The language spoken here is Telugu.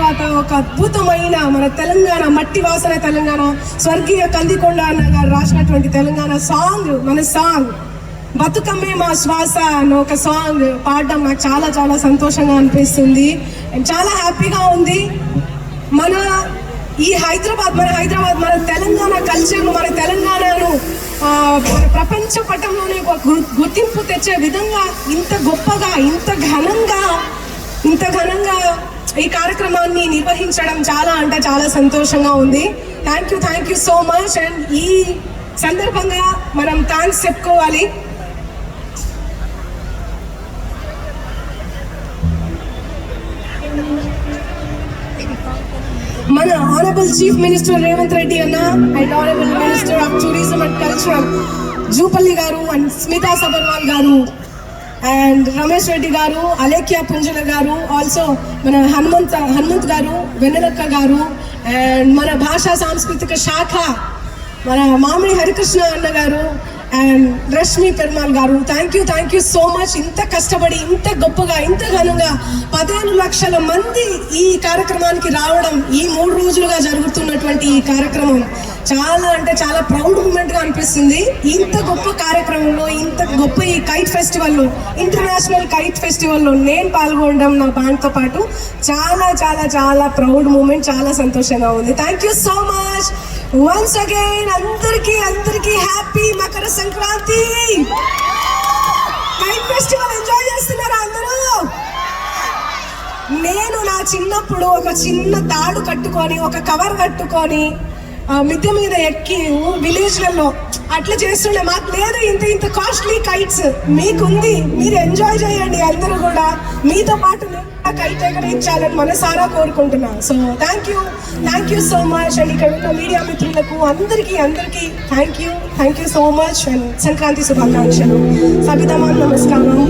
తర్వాత ఒక అద్భుతమైన మన తెలంగాణ మట్టి వాసన తెలంగాణ స్వర్గీయ కందికొండ అన్న గారు రాసినటువంటి తెలంగాణ సాంగ్, మన సాంగ్ బతుకమ్మే మా శ్వాస అన్న ఒక సాంగ్ పాడడం నాకు చాలా చాలా సంతోషంగా అనిపిస్తుంది. చాలా హ్యాపీగా ఉంది. మన హైదరాబాద్ మన తెలంగాణ కల్చర్ను, మన తెలంగాణను మన ప్రపంచ పటంలోనే ఒక గుర్తింపు తెచ్చే విధంగా ఇంత గొప్పగా ఇంత ఘనంగా ఈ కార్యక్రమాన్ని నిర్వహించడం చాలా అంటే చాలా సంతోషంగా ఉంది. Thank you so much. And ఈ సందర్భంగా మనం థ్యాంక్స్ చెప్పుకోవాలి. మన honourable chief minister Revanth Reddy అన్న and honourable minister of tourism and culture Jupally గారు అండ్ స్మితా సబర్వాల్ గారు అండ్ రమేష్ రెడ్డి గారు, అలేఖ్య పుంజల గారు, ఆల్సో మన హనుమంత్ గారు, వెన్నెలక్క గారు అండ్ మన భాషా సాంస్కృతిక శాఖ మన మామిడి హరికృష్ణ అన్న గారు అండ్ రష్మి పెర్మాల్ గారు, థ్యాంక్ యూ సో మచ్. ఇంత కష్టపడి ఇంత గొప్పగా ఇంత ఘనంగా 15 లక్షల మంది ఈ కార్యక్రమానికి రావడం, ఈ 3 రోజులుగా జరుగుతున్నటువంటి ఈ కార్యక్రమం చాలా అంటే చాలా ప్రౌడ్ మూమెంట్గా అనిపిస్తుంది. ఇంత గొప్ప కార్యక్రమంలో, ఇంత గొప్ప ఈ కైట్ ఫెస్టివల్లో, ఇంటర్నేషనల్ కైట్ ఫెస్టివల్లో నేను పాల్గొనడం నా బ్యాండ్తో పాటు చాలా చాలా చాలా ప్రౌడ్ మూమెంట్, చాలా సంతోషంగా ఉంది. Thank you so much once again. అందరికీ happy Makar Sankranti. Kite festival enjoy చేస్తున్నారా అందరూ? నేను నా చిన్నప్పుడు ఒక చిన్న తాడు కట్టుకొని, ఒక కవర్ కట్టుకొని మిద్దె మీద ఎక్కి విలేజ్లలో అట్లా చేస్తుండే. మాకు లేదు ఇంత కాస్ట్లీ కైట్స్, మీకుంది, మీరు ఎంజాయ్ చేయండి. అందరూ కూడా మీతో పాటు కైట్ ఎగరించాలని మనసారా కోరుకుంటున్నా. So thank you so much. And ఇక్కడ ఉన్న మీడియా మిత్రులకు అందరికీ thank you so much. And Sankranti శుభాకాంక్షలు. సబితమాన్ నమస్కారం.